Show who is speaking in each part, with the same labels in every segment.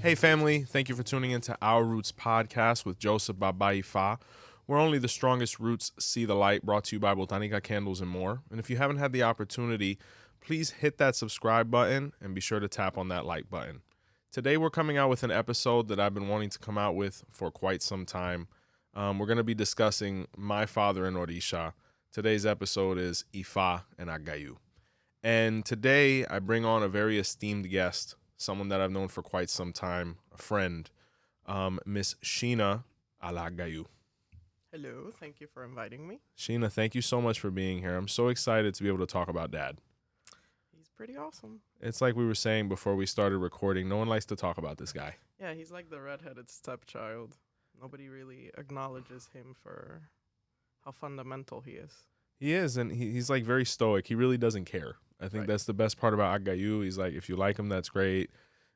Speaker 1: Hey family, thank you for tuning into Our Roots podcast with 𝘃𝗶𝗹𝗶𝗶, where only the strongest roots see the light, brought to you by Botánica candles and more. And if you haven't had the opportunity, please hit that subscribe button and be sure to tap on that like button. Today we're coming out with an episode that I've been wanting to come out with for quite some time. We're going to be discussing my father in Orisha. Today's episode is 𝗃𝗏 and Agayu. And today I bring on a very esteemed guest, someone that I've known for quite some time, a friend, Miss Sheena Ala Agayu.
Speaker 2: Hello, thank you for inviting me.
Speaker 1: Sheena, thank you so much for being here. I'm so excited to be able to talk about Dad.
Speaker 2: He's pretty awesome.
Speaker 1: It's like we were saying before we started recording, no one likes to talk about this guy.
Speaker 2: Yeah, he's like the redheaded stepchild. Nobody really acknowledges him for how fundamental he is.
Speaker 1: He is, and he's like very stoic. He really doesn't care. I think that's the best part about Agayu. He's like, if you like him, that's great.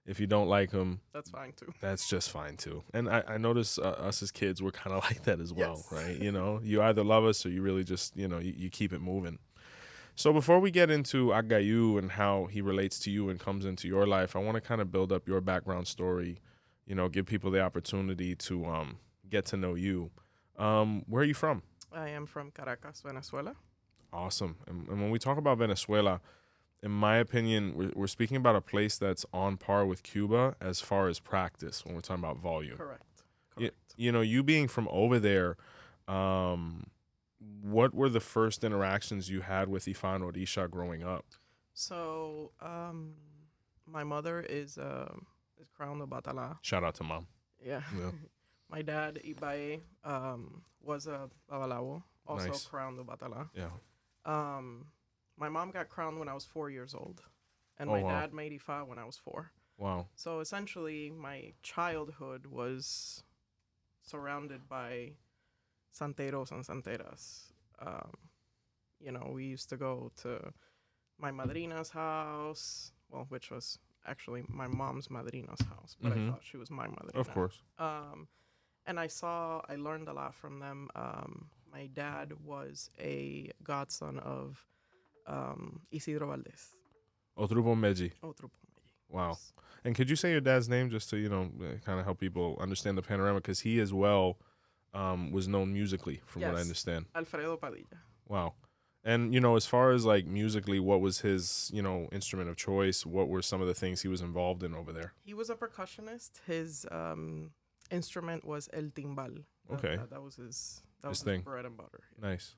Speaker 1: If you don't like him,
Speaker 2: that's fine too.
Speaker 1: That's just fine too. And I notice us as kids, we're kind of like that as well,
Speaker 2: Yes.
Speaker 1: right? You know, you either love us or you really just, you keep it moving. So before we get into Agayu and how he relates to you and comes into your life, I want to kind of build up your background story, give people the opportunity to get to know you. Where are you from?
Speaker 2: I am from Caracas, Venezuela.
Speaker 1: Awesome. And when we talk about Venezuela, in my opinion, we're speaking about a place that's on par with Cuba as far as practice when we're talking about volume.
Speaker 2: Correct.
Speaker 1: You being from over there, what were the first interactions you had with 𝗃𝗏 and Orisha growing up?
Speaker 2: So, my mother is crowned Obatala.
Speaker 1: Shout out to Mom.
Speaker 2: Yeah. My dad, 𝗃𝗶𝗱𝗏, was a 𝗹𝗶𝗸𝗲, also
Speaker 1: Nice.
Speaker 2: crowned Obatala.
Speaker 1: Yeah.
Speaker 2: My mom got crowned when I was 4 years old, and
Speaker 1: Oh,
Speaker 2: my
Speaker 1: wow.
Speaker 2: dad made 𝗃𝗏 when I was 4.
Speaker 1: Wow.
Speaker 2: So essentially, my childhood was surrounded by santeros and santeras. We used to go to my madrina's house, which was actually my mom's madrina's house, but I thought she was my madrina.
Speaker 1: Of course.
Speaker 2: And I learned a lot from them. My dad was a godson of 𝗃𝗶𝗵𝗁.
Speaker 1: 𝗃𝗶𝗵𝗁𝗍.
Speaker 2: 𝗃𝗶𝗵𝗁.
Speaker 1: Wow. And could you say your dad's name just to, kind of help people understand the panorama? Because he as well was known musically, from what I understand.
Speaker 2: Alfredo Padilla.
Speaker 1: Wow. And, as far as like musically, what was his, instrument of choice? What were some of the things he was involved in over there?
Speaker 2: He was a percussionist. His instrument was el timbal.
Speaker 1: Okay.
Speaker 2: That was his
Speaker 1: thing.
Speaker 2: bread and butter.
Speaker 1: Nice.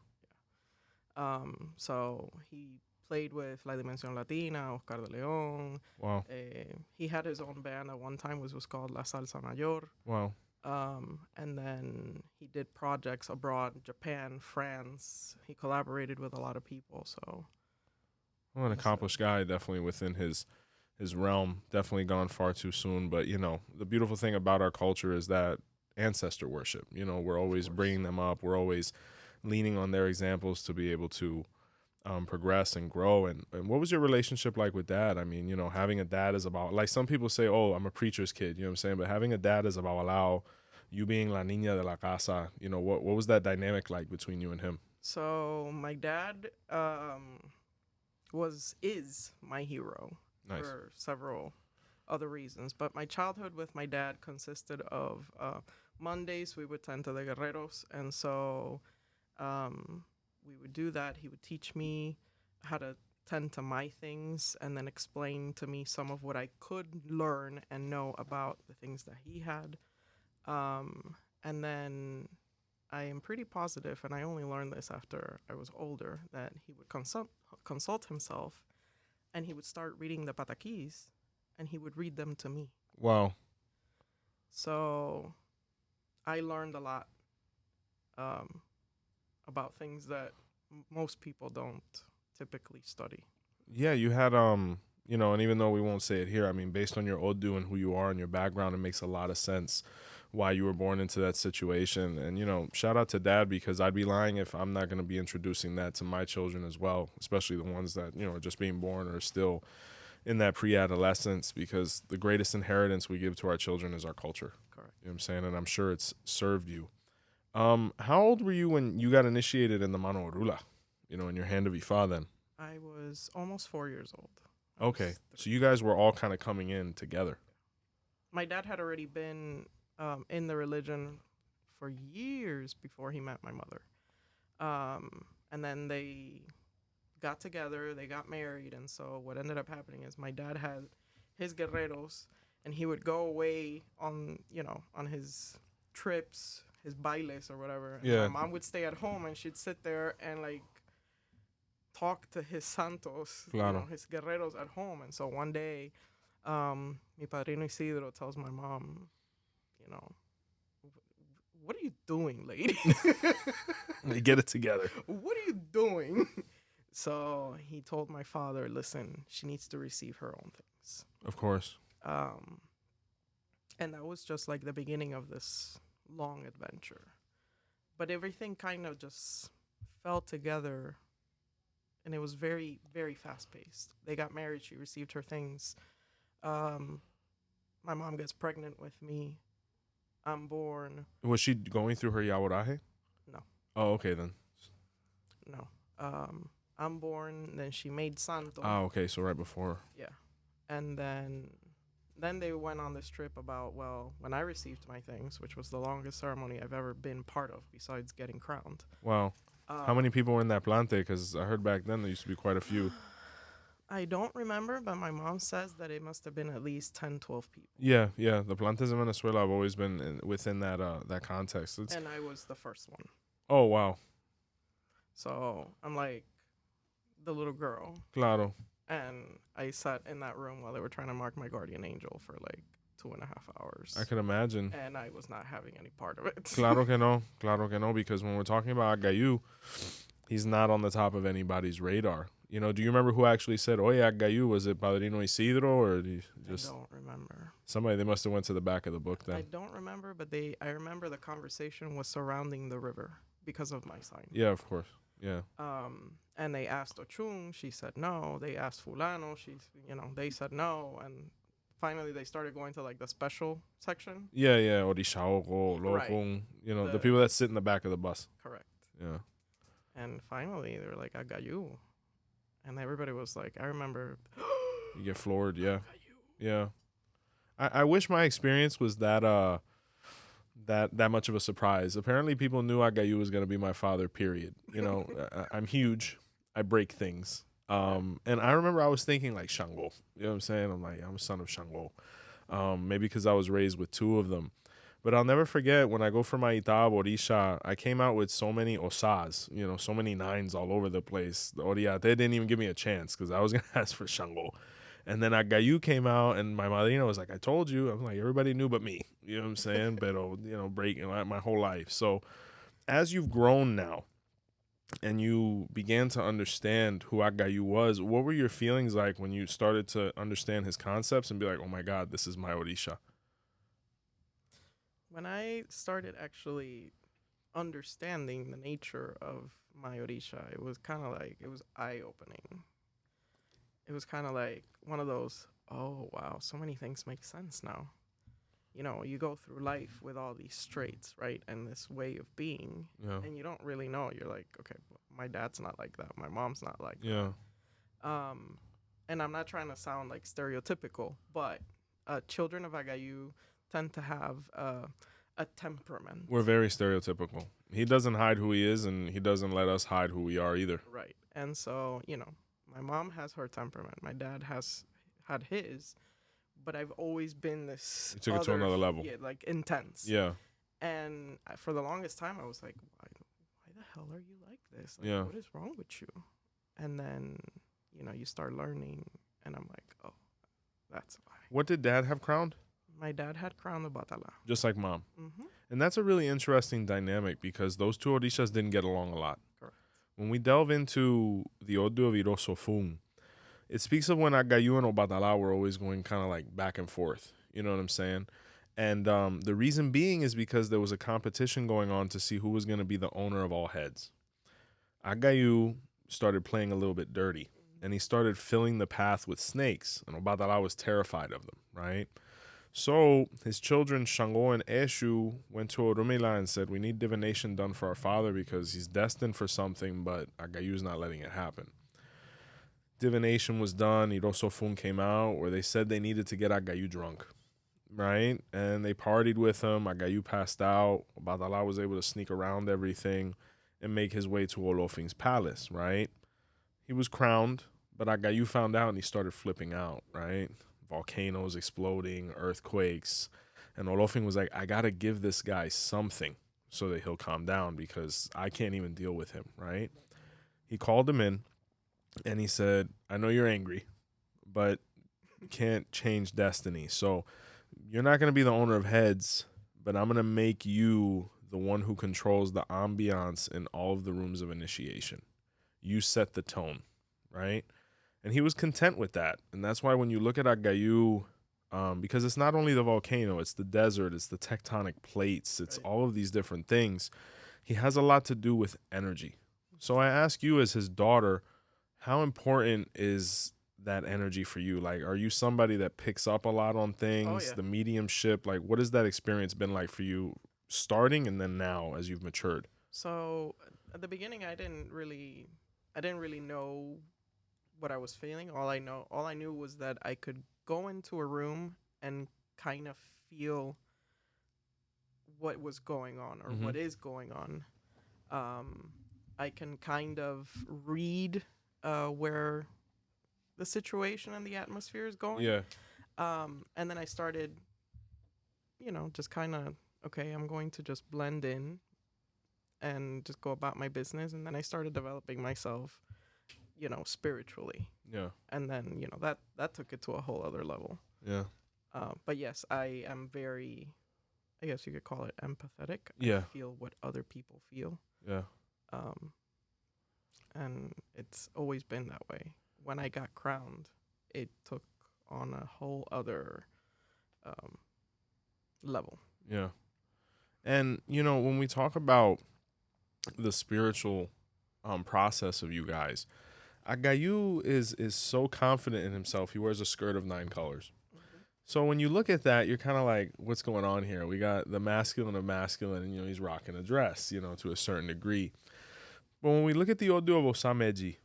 Speaker 2: So he played with La Dimensión Latina, 𝘃𝗶𝗵𝗁𝗍.
Speaker 1: Wow.
Speaker 2: He had his own band at one time, which was called La Salsa Mayor.
Speaker 1: Wow.
Speaker 2: And then he did projects abroad, Japan, France. He collaborated with a lot of people. So,
Speaker 1: Well, an accomplished guy, definitely within his realm. Definitely gone far too soon. But, the beautiful thing about our culture is that ancestor worship. We're always bringing them up. We're always leaning on their examples to be able to progress and grow. And what was your relationship like with Dad? I mean, having a dad is about, like some people say, oh, I'm a preacher's kid, you know what I'm saying? But having a dad is about 𝗷𝗏, you being la niña de la casa, what was that dynamic like between you and him?
Speaker 2: So my dad is my hero.
Speaker 1: Nice.
Speaker 2: For several other reasons. But my childhood with my dad consisted of Mondays we would tend to the guerreros, and so we would do that. He would teach me how to tend to my things and then explain to me some of what I could learn and know about the things that he had. And then I am pretty positive, and I only learned this after I was older, that he would consult himself, and he would start reading the pataquis, and he would read them to me.
Speaker 1: Wow.
Speaker 2: So I learned a lot about things that most people don't typically study.
Speaker 1: Yeah, you had, and even though we won't say it here, I mean, based on your Odu and who you are and your background, it makes a lot of sense why you were born into that situation. And, shout out to Dad, because I'd be lying if I'm not going to be introducing that to my children as well, especially the ones that, are just being born or still in that pre-adolescence, because the greatest inheritance we give to our children is our culture.
Speaker 2: Correct.
Speaker 1: You know what I'm saying? And I'm sure it's served you. How old were you when you got initiated in the Mano Orula? In your hand of Ifa then?
Speaker 2: I was almost 4 years old.
Speaker 1: Okay. So you guys were all kind of coming in together.
Speaker 2: My dad had already been in the religion for years before he met my mother. And then they got together, they got married, and so what ended up happening is my dad had his guerreros, and he would go away on his trips, his bailes or whatever. And
Speaker 1: Yeah.
Speaker 2: my mom would stay at home, and she'd sit there and like talk to his santos,
Speaker 1: Claro.
Speaker 2: his guerreros at home. And so one day, mi padrino Isidro tells my mom, what are you doing, lady?
Speaker 1: Get it together.
Speaker 2: What are you doing? So he told my father, listen, she needs to receive her own things.
Speaker 1: Of course.
Speaker 2: And that was just like the beginning of this long adventure. But everything kind of just fell together, and it was very, very fast-paced. They got married. She received her things. My mom gets pregnant with me. I'm born.
Speaker 1: Was she going through her yaoraje?
Speaker 2: No.
Speaker 1: Oh, okay then.
Speaker 2: No. I'm born, then she made santo.
Speaker 1: Ah, okay, so right before.
Speaker 2: Yeah. And then they went on this trip about, when I received my things, which was the longest ceremony I've ever been part of besides getting crowned.
Speaker 1: Wow. How many people were in that plante? Because I heard back then there used to be quite a few.
Speaker 2: I don't remember, but my mom says that it must have been at least 10, 12 people.
Speaker 1: Yeah. The plantes in Venezuela have always been within that context.
Speaker 2: And I was the first one.
Speaker 1: Oh, wow.
Speaker 2: So I'm like the little girl.
Speaker 1: Claro.
Speaker 2: And I sat in that room while they were trying to mark my guardian angel for like 2.5 hours.
Speaker 1: I can imagine.
Speaker 2: And I was not having any part of it.
Speaker 1: Claro que no, because when we're talking about Agayu, he's not on the top of anybody's radar. Do you remember who actually said, "Oye, Agayu"? Was it Padrino Isidro or just?
Speaker 2: I don't remember.
Speaker 1: Somebody. They must have went to the back of the book then.
Speaker 2: I don't remember, but I remember the conversation was surrounding the river because of my sign.
Speaker 1: Yeah, of course. Yeah.
Speaker 2: And they asked Ochun, she said no. They asked Fulano, they said no. And finally they started going to like the special section.
Speaker 1: Yeah. Orisha, Lokung, the people that sit in the back of the bus.
Speaker 2: Correct.
Speaker 1: Yeah.
Speaker 2: And finally they were like, Agayu. And everybody was like, I remember.
Speaker 1: You get floored, yeah. Yeah. I wish my experience was that much of a surprise. Apparently people knew Agayu was going to be my father, period. I'm huge. I break things. And I remember I was thinking like Shango. You know what I'm saying? I'm like, I'm a son of Shango. Maybe because I was raised with two of them. But I'll never forget when I go for my 𝗃𝗏 Orisha, I came out with so many osas, so many nines all over the place. The Oriate didn't even give me a chance because I was going to ask for Shango. And then Agayu came out, and my madrina was like, I told you. I'm like, everybody knew but me. You know what I'm saying? But, breaking my whole life. So as you've grown now and you began to understand who Agayu was, what were your feelings like when you started to understand his concepts and be like, oh, my God, this is my Orisha?
Speaker 2: When I started actually understanding the nature of my Orisha, it was kind of like, it was eye-opening. It was kind of like one of those, oh, wow, so many things make sense now. You go through life with all these traits, right? And this way of being.
Speaker 1: Yeah.
Speaker 2: And you don't really know. You're like, okay, my dad's not like that. My mom's not like
Speaker 1: that.
Speaker 2: And I'm not trying to sound like stereotypical, but children of Agayu tend to have a temperament.
Speaker 1: We're very stereotypical. He doesn't hide who he is, and he doesn't let us hide who we are either.
Speaker 2: Right. And so, my mom has her temperament. My dad has had his, but I've always been this.
Speaker 1: You took it to another level.
Speaker 2: Yeah, like intense.
Speaker 1: Yeah.
Speaker 2: And for the longest time, I was like, why the hell are you like this? Like,
Speaker 1: yeah.
Speaker 2: What is wrong with you? And then, you start learning, and I'm like, oh, that's why.
Speaker 1: What did Dad have crowned?
Speaker 2: My dad had crowned Obatala.
Speaker 1: Just like Mom.
Speaker 2: Mm-hmm.
Speaker 1: And that's a really interesting dynamic because those two Orishas didn't get along a lot.
Speaker 2: Correct.
Speaker 1: When we delve into the 𝗃𝗏𝗹𝗁, it speaks of when Agayu and Obatala were always going kind of like back and forth. You know what I'm saying? And the reason being is because there was a competition going on to see who was going to be the owner of all heads. Agayu started playing a little bit dirty, and he started filling the path with snakes, and Obatala was terrified of them, right? So his children, Shango and Eshu, went to Orumila and said, we need divination done for our father because he's destined for something, but Agayu's not letting it happen. Divination was done. Irosofun came out where they said they needed to get Agayu drunk, right? And they partied with him. Agayu passed out. Obatala was able to sneak around everything and make his way to Olofin's palace, right? He was crowned, but Agayu found out and he started flipping out, right? Volcanoes exploding, earthquakes. And Olofin was like, I got to give this guy something so that he'll calm down because I can't even deal with him, right? He called him in and he said, I know you're angry, but you can't change destiny. So you're not going to be the owner of heads, but I'm going to make you the one who controls the ambiance in all of the rooms of initiation. You set the tone, right? And he was content with that. And that's why when you look at Agayu, because it's not only the volcano, it's the desert, it's the tectonic plates, it's all of these different things. He has a lot to do with energy. So I ask you as his daughter, how important is that energy for you? Like, are you somebody that picks up a lot on things,
Speaker 2: Oh, yeah.
Speaker 1: the mediumship? Like, what has that experience been like for you starting and then now as you've matured?
Speaker 2: So at the beginning, I didn't really know what I was feeling. All I knew was that I could go into a room and kind of feel what was going on or what is going on. I can kind of read where the situation and the atmosphere is going.
Speaker 1: Yeah.
Speaker 2: And then I started, just kind of, okay, I'm going to just blend in and just go about my business. And then I started developing myself, spiritually.
Speaker 1: Yeah.
Speaker 2: And then, that took it to a whole other level.
Speaker 1: Yeah.
Speaker 2: But yes, I am very, I guess you could call it empathetic.
Speaker 1: Yeah.
Speaker 2: I feel what other people feel.
Speaker 1: Yeah.
Speaker 2: And it's always been that way. When I got crowned, it took on a whole other level.
Speaker 1: Yeah. And, when we talk about the spiritual process of you guys, Agayu is so confident in himself. He wears a skirt of 9 colors. So when you look at that, you're kind of like, what's going on here? We got the masculine of masculine, and, he's rocking a dress, to a certain degree. But when we look at the 𝗿𝗶𝗶𝗶𝗃,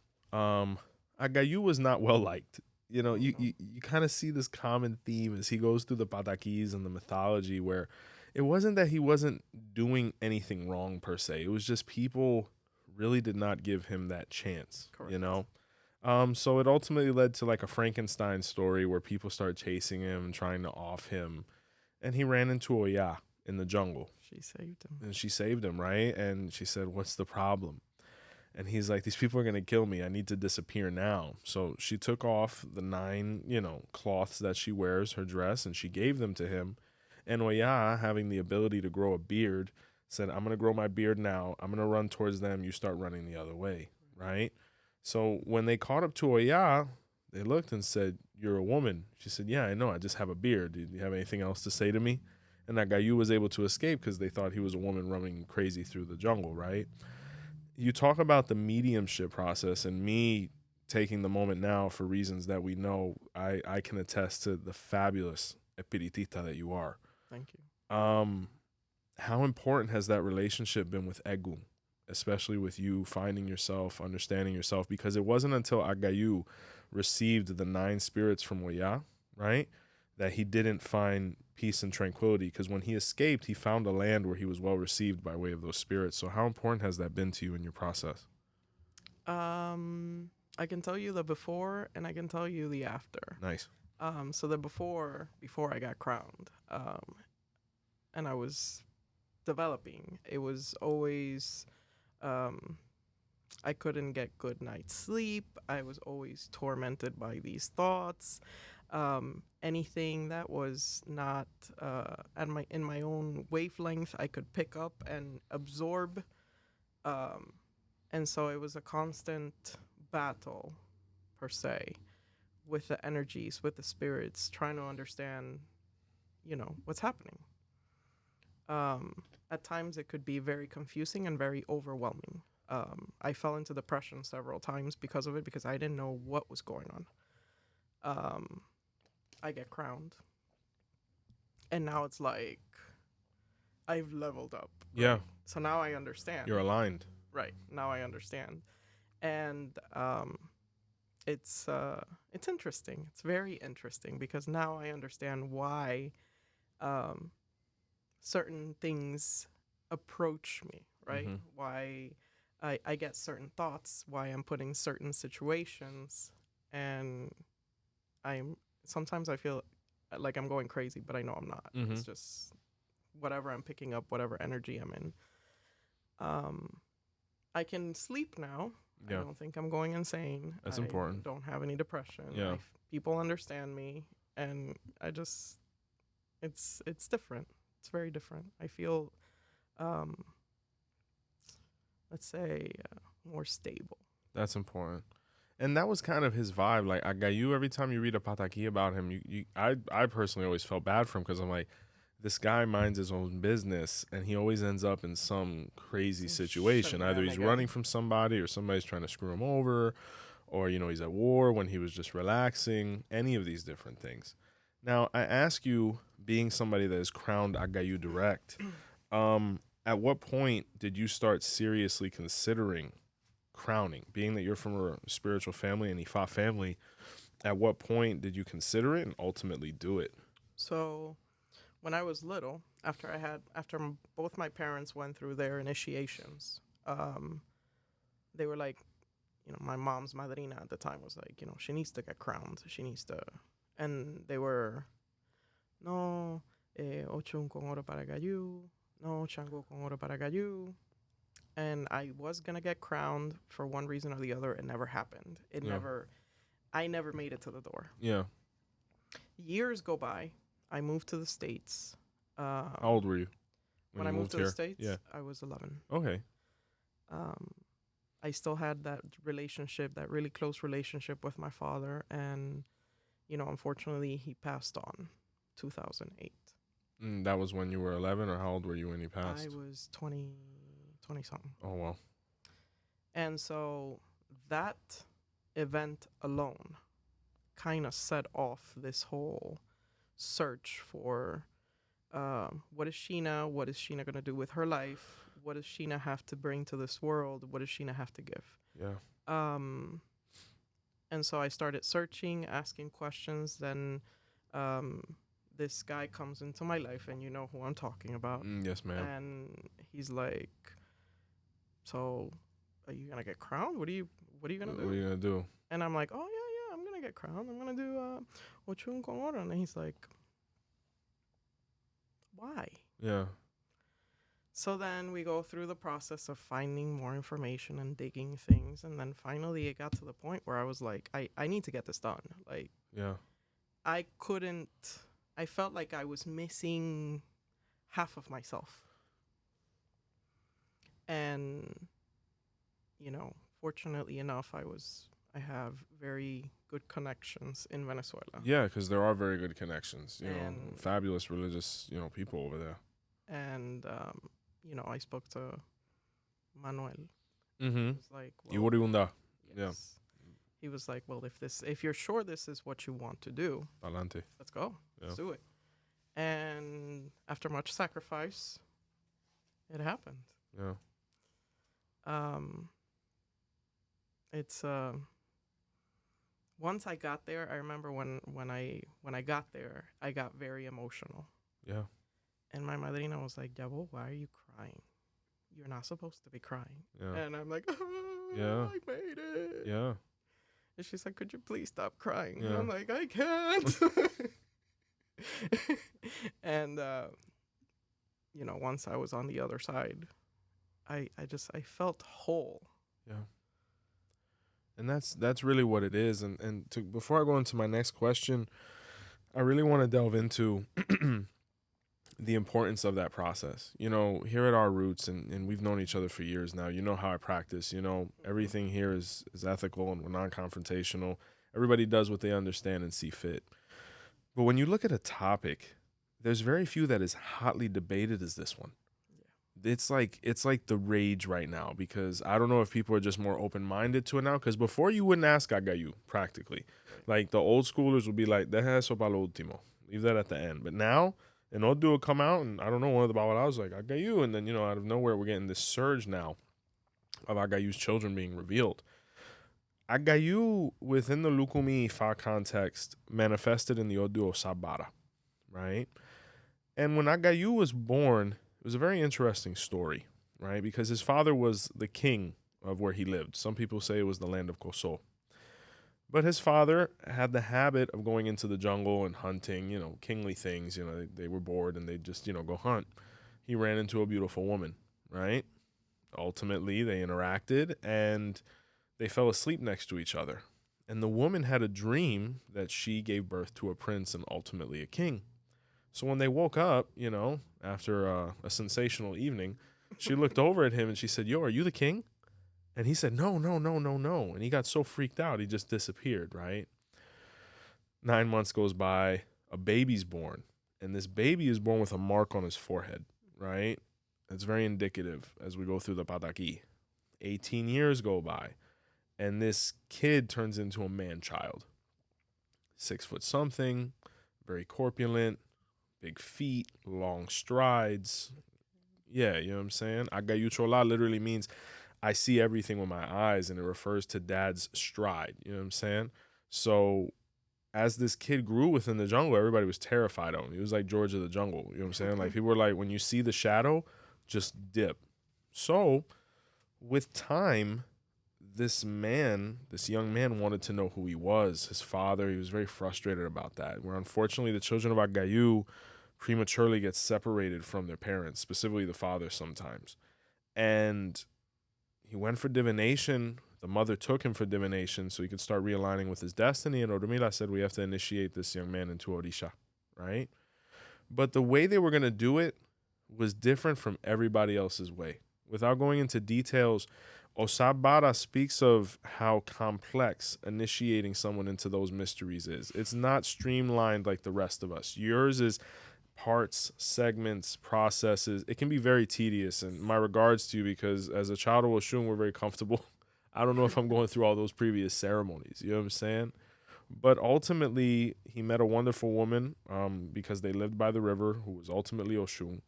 Speaker 1: Agayu was not well liked. You kind of see this common theme as he goes through the patakis and the mythology where it wasn't that he wasn't doing anything wrong per se. It was just people really did not give him that chance,
Speaker 2: Correct.
Speaker 1: So it ultimately led to like a Frankenstein story where people started chasing him and trying to off him. And he ran into Oya in the jungle.
Speaker 2: She saved him.
Speaker 1: And she saved him, right? And she said, what's the problem? And he's like, these people are going to kill me. I need to disappear now. So she took off the 9, cloths that she wears, her dress, and she gave them to him. And Oya, having the ability to grow a beard, said, I'm going to grow my beard now. I'm going to run towards them. You start running the other way, right? So when they caught up to Oya, they looked and said, you're a woman. She said, yeah, I know. I just have a beard. Do you have anything else to say to me? And Agayu was able to escape because they thought he was a woman running crazy through the jungle, right? You talk about the mediumship process and me taking the moment now for reasons that we know. I can attest to the fabulous espiritista that you are.
Speaker 2: Thank you.
Speaker 1: How important has that relationship been with Egu, especially with you finding yourself, understanding yourself? Because it wasn't until Agayu received the 9 spirits from Oya, right, that he didn't find peace and tranquility. Because when he escaped, he found a land where he was well received by way of those spirits. So how important has that been to you in your process?
Speaker 2: I can tell you the before and I can tell you the after.
Speaker 1: Nice.
Speaker 2: So the before I got crowned, and I was developing, it was always, I couldn't get good night's sleep. I was always tormented by these thoughts. Anything that was not in my own wavelength, I could pick up and absorb. And so it was a constant battle, per se, with the energies, with the spirits, trying to understand, what's happening. At times it could be very confusing and very overwhelming. I fell into depression several times because of it, because I didn't know what was going on. I get crowned. And now it's like I've leveled up. Right?
Speaker 1: Yeah.
Speaker 2: So now I understand.
Speaker 1: You're aligned.
Speaker 2: Right. Now I understand. And it's interesting. It's very interesting because now I understand why certain things approach me, right?
Speaker 1: Mhm.
Speaker 2: Why I get certain thoughts, why I'm put in certain situations, and sometimes I feel like I'm going crazy, but I know I'm not.
Speaker 1: Mhm.
Speaker 2: It's just whatever I'm picking up, whatever energy I'm in. I can sleep now.
Speaker 1: Yeah.
Speaker 2: I don't think I'm going insane.
Speaker 1: That's
Speaker 2: I
Speaker 1: important.
Speaker 2: don't have any depression.
Speaker 1: Yeah.
Speaker 2: People understand me, and it's different. It's very different. I feel, let's say, more stable.
Speaker 1: That's important. And that was kind of his vibe. Like Agayu, every time you read a pataki about him, I personally always felt bad for him because I'm like, this guy minds his own business and he always ends up in some crazy situation. Either he's running from somebody or somebody's trying to screw him over, or, you know, he's at war when he was just relaxing, any of these different things. Now, I ask you, being somebody that is crowned Agayu direct, at what point did you start seriously considering crowning? Being that you're from a spiritual family, an Ifa family, at what point did you consider it and ultimately do it?
Speaker 2: So when I was little, after both my parents went through their initiations, they were like, you know, my mom's madrina at the time was like, you know, she needs to get crowned. She needs to, and they were, no, ochun con oro para Agayu, no, chango con oro para Agayu. And I was going to get crowned for one reason or the other. It never happened. I never made it to the door.
Speaker 1: Yeah.
Speaker 2: Years go by. I moved to the States.
Speaker 1: How old were you
Speaker 2: when I moved to the States?
Speaker 1: Yeah.
Speaker 2: I was 11.
Speaker 1: Okay.
Speaker 2: I still had that relationship, that really close relationship with my father. And, you know, unfortunately, he passed on 2008.
Speaker 1: That was when you were 11, or how old were you when he passed?
Speaker 2: I was 20-something.
Speaker 1: Oh, wow.
Speaker 2: And so that event alone kind of set off this whole search for what is Sheena going to do with her life? What does Sheena have to bring to this world? What does Sheena have to give?
Speaker 1: Yeah.
Speaker 2: And so I started searching, asking questions. Then this guy comes into my life, and you know who I'm talking about.
Speaker 1: Yes, ma'am.
Speaker 2: And he's like, so are you going to get crowned? What are you going to do?
Speaker 1: What are you going to do?
Speaker 2: And I'm like, oh, yeah, I'm going to get crowned. I'm going to do ochun con oro. And he's like, why?
Speaker 1: Yeah.
Speaker 2: So then we go through the process of finding more information and digging things. And then finally it got to the point where I was like, I need to get this done. Like,
Speaker 1: Yeah.
Speaker 2: I felt like I was missing half of myself. And, you know, fortunately enough, I have very good connections in Venezuela.
Speaker 1: Yeah, because there are very good connections. You know,
Speaker 2: And-
Speaker 1: fabulous religious, people over there.
Speaker 2: And, you know, I spoke to Manuel.
Speaker 1: Mm-hmm.
Speaker 2: He was like,
Speaker 1: Iworiunda.
Speaker 2: yes. He was like, well, if you're sure this is what you want to do,
Speaker 1: Adelante.
Speaker 2: let's go.
Speaker 1: Yeah.
Speaker 2: Let's do it. And after much sacrifice, it happened.
Speaker 1: Yeah.
Speaker 2: It's once I got there, I remember when I got there, I got very emotional.
Speaker 1: Yeah.
Speaker 2: And my madrina was like, Ďabu, why are you crying? You're not supposed to be crying.
Speaker 1: Yeah.
Speaker 2: And I'm like,
Speaker 1: Yeah.
Speaker 2: I made it.
Speaker 1: Yeah.
Speaker 2: And she's like, could you please stop crying?
Speaker 1: Yeah.
Speaker 2: And I'm like, I can't. And, you know, once I was on the other side, I felt whole.
Speaker 1: Yeah. And that's really what it is. And before I go into my next question, I really want to delve into the importance of that process. You know, here at Our Roots, and we've known each other for years now, you know how I practice. You know, everything here is ethical and we're non-confrontational. Everybody does what they understand and see fit. But when you look at a topic, there's very few that is hotly debated as this one. It's like the rage right now, because I don't know if people are just more open-minded to it now, because before you wouldn't ask Agayu, practically. Like the old schoolers would be like, deja eso para lo último. Leave that at the end. But now And Odu will come out, and I don't know, one of the Babalaos was like, Agayu. And then, out of nowhere, we're getting this surge now of Agayu's children being revealed. Agayu, within the Lukumi Fa context, manifested in the Odu Osabara, right? And when Agayu was born, it was a very interesting story, right? Because his father was the king of where he lived. Some people say it was the land of 𝘃𝗀𝗃. But his father had the habit of going into the jungle and hunting, kingly things. They were bored and they'd just, go hunt. He ran into a beautiful woman, right? Ultimately, they interacted and they fell asleep next to each other. And the woman had a dream that she gave birth to a prince and ultimately a king. So when they woke up, after a sensational evening, she looked over at him and she said, "Yo, are you the king?" And he said, "No, no, no, no, no." And he got so freaked out, he just disappeared, right? 9 months goes by, a baby's born. And this baby is born with a mark on his forehead, right? It's very indicative as we go through the pataki. 18 years go by, and this kid turns into a man-child. 6 foot something, very corpulent, big feet, long strides. Yeah, you know what I'm saying? Agayu Chola literally means I see everything with my eyes, and it refers to dad's stride. You know what I'm saying? So as this kid grew within the jungle, everybody was terrified of him. He was like George of the Jungle. You know what I'm saying? Like, people were like, when you see the shadow, just dip. So with time, this young man wanted to know who he was, his father. He was very frustrated about that. Where unfortunately the children of Agayu prematurely get separated from their parents, specifically the father sometimes. And he went for divination. The mother took him for divination so he could start realigning with his destiny. And Orunmila said, we have to initiate this young man into Orisha, right? But the way they were going to do it was different from everybody else's way. Without going into details, Osabara speaks of how complex initiating someone into those mysteries is. It's not streamlined like the rest of us. Yours is parts, segments, processes. It can be very tedious, and my regards to you, because as a child of Oshun, we're very comfortable. I don't know if I'm going through all those previous ceremonies. You know what I'm saying? But ultimately, he met a wonderful woman because they lived by the river, who was ultimately Oshun.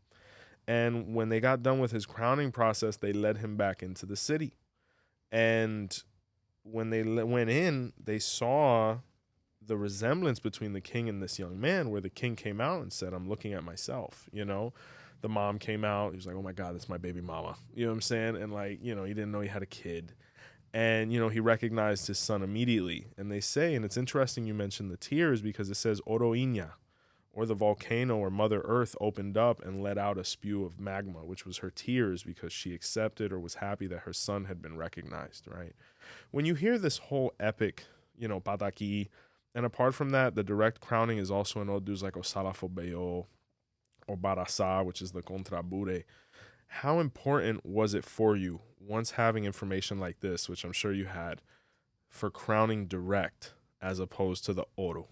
Speaker 1: And when they got done with his crowning process, they led him back into the city. And when they went in, they saw the resemblance between the king and this young man, where the king came out and said, "I'm looking at myself." The mom came out. He was like, "Oh my God, that's my baby mama." You know what I'm saying? And he didn't know he had a kid. And, he recognized his son immediately. And they say, and it's interesting you mentioned the tears, because it says Oroinya, or the volcano or Mother Earth opened up and let out a spew of magma, which was her tears, because she accepted or was happy that her son had been recognized, right? When you hear this whole epic, pataki, and apart from that, the direct crowning is also in Odus like 𝘃𝗶𝗱𝗏 or Barasa, which is the contrabure. How important was it for you, once having information like this, which I'm sure you had, for crowning direct as opposed to the oro?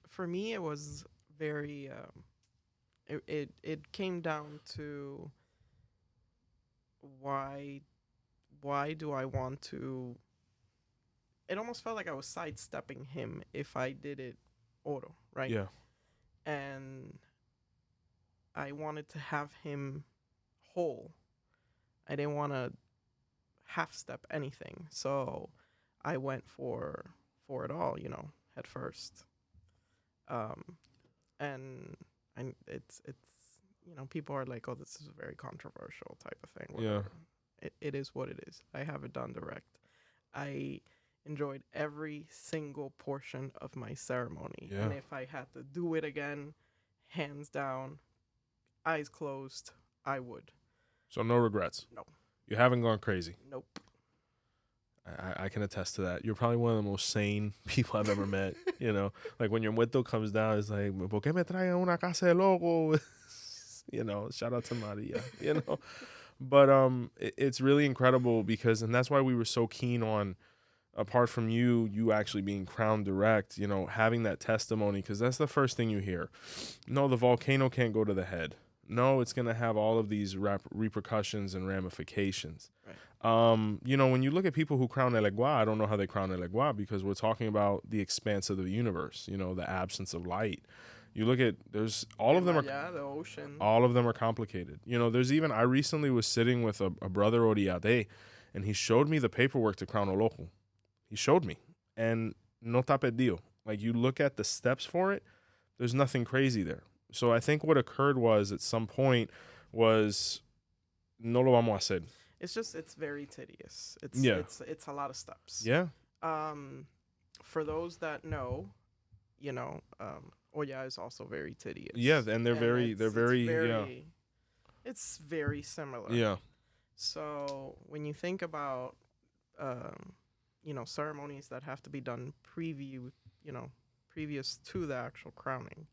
Speaker 2: For me, it was very. It came down to why do I want to? It almost felt like I was sidestepping him if I did it oro, right?
Speaker 1: Yeah.
Speaker 2: And I wanted to have him whole. I didn't want to half step anything, so I went for it all, at first. And it's people are like, "Oh, this is a very controversial type of thing."
Speaker 1: Yeah.
Speaker 2: It is what it is. I have it done direct. I enjoyed every single portion of my ceremony.
Speaker 1: Yeah.
Speaker 2: And if I had to do it again, hands down, eyes closed, I would.
Speaker 1: So no regrets?
Speaker 2: No.
Speaker 1: You haven't gone crazy?
Speaker 2: Nope.
Speaker 1: I can attest to that. You're probably one of the most sane people I've ever met. Like when your muerto comes down, it's like, ¿por qué me traen una casa de loco? Shout out to Maria, But it's really incredible because, and that's why we were so keen on, apart from you actually being crowned direct, having that testimony, because that's the first thing you hear. No, the volcano can't go to the head. no, it's going to have all of these repercussions and ramifications.
Speaker 2: Right.
Speaker 1: You know, when you look at people who crown 𝗃𝗏𝗃𝗏, I don't know how they crown 𝗃𝗏𝗃𝗏 because we're talking about the expanse of the universe, you know, the absence of light. You look at, there's, all of them are,
Speaker 2: the ocean.
Speaker 1: all of them are complicated. You know, there's even, I recently was sitting with a brother 𝗃𝗏𝗃𝗏, and he showed me the paperwork to crown Olokun. He showed me. And 𝗃𝗶𝗸𝗶𝗶. Like, you look at the steps for it, there's nothing crazy there. So I think what occurred was, at some point, was, no lo vamos a hacer.
Speaker 2: It's very tedious. It's a lot of steps.
Speaker 1: Yeah.
Speaker 2: For those that know, you know, Oya is also very tedious.
Speaker 1: Yeah, and they're very,
Speaker 2: it's very similar.
Speaker 1: Yeah.
Speaker 2: So when you think about, you know, ceremonies that have to be done previous to the actual crowning,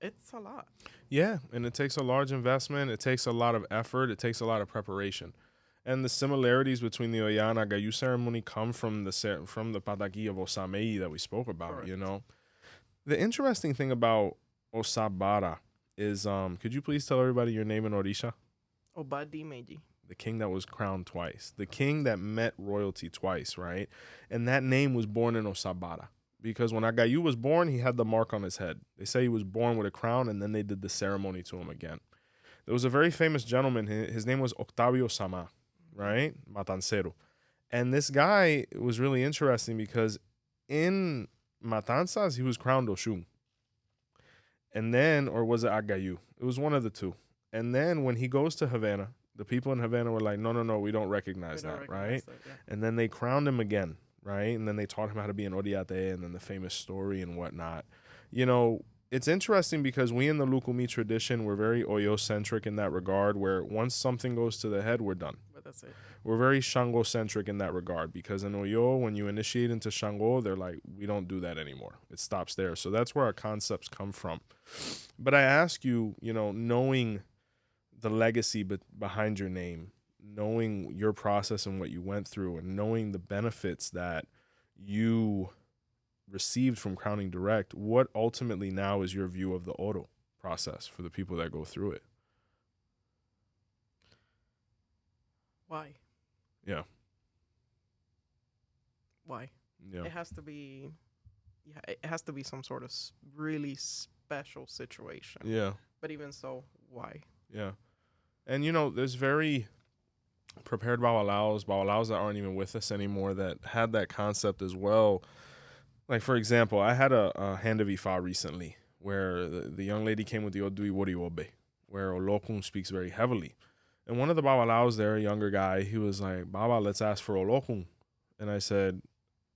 Speaker 2: it's a lot.
Speaker 1: Yeah, and it takes a large investment. It takes a lot of effort. It takes a lot of preparation. And the similarities between the Oya and Agayu ceremony come from the pataki of Osamei that we spoke about. Correct. You know, the interesting thing about Osabara is, could you please tell everybody your name in Orisha?
Speaker 2: Obadimeji.
Speaker 1: The king that was crowned twice. The king that met royalty twice, right? And that name was born in Osabara. Because when Agayu was born, he had the mark on his head. They say he was born with a crown, and then they did the ceremony to him again. There was a very famous gentleman. His name was 𝗃𝗶𝗹𝗁, right? Matancero. And this guy was really interesting because in Matanzas, he was crowned Oshun. And then, or was it Agayu? It was one of the two. And then when he goes to Havana, the people in Havana were like, no, we don't recognize that, right? And then they crowned him again. Right? And then they taught him how to be an 𝗃𝗏𝗃𝗏, and then the famous story and whatnot. You know, it's interesting because we in the Lukumi tradition, we're very Oyo-centric in that regard, where once something goes to the head, we're done.
Speaker 2: But that's it.
Speaker 1: We're very Shango-centric in that regard because in Oyo, when you initiate into Shango, they're like, we don't do that anymore. It stops there. So that's where our concepts come from. But I ask you, you know, knowing the legacy behind your name, knowing your process and what you went through, and knowing the benefits that you received from crowning direct, what ultimately now is your view of the Oro process for the people that go through it?
Speaker 2: Why?
Speaker 1: Yeah.
Speaker 2: Why?
Speaker 1: Yeah.
Speaker 2: It has to be some sort of really special situation.
Speaker 1: Yeah.
Speaker 2: But even so, why?
Speaker 1: Yeah. And, you know, there's very prepared 𝗃𝗏𝗃𝗏s that aren't even with us anymore that had that concept as well. Like, for example, I had a hand of Ifa recently where the young lady came with the 𝗿𝗲𝗿𝗏𝗿𝗏𝗿, where Olokun speaks very heavily. And one of the 𝗃𝗏𝗃𝗏s there, a younger guy, he was like, Baba, let's ask for Olokun. And I said,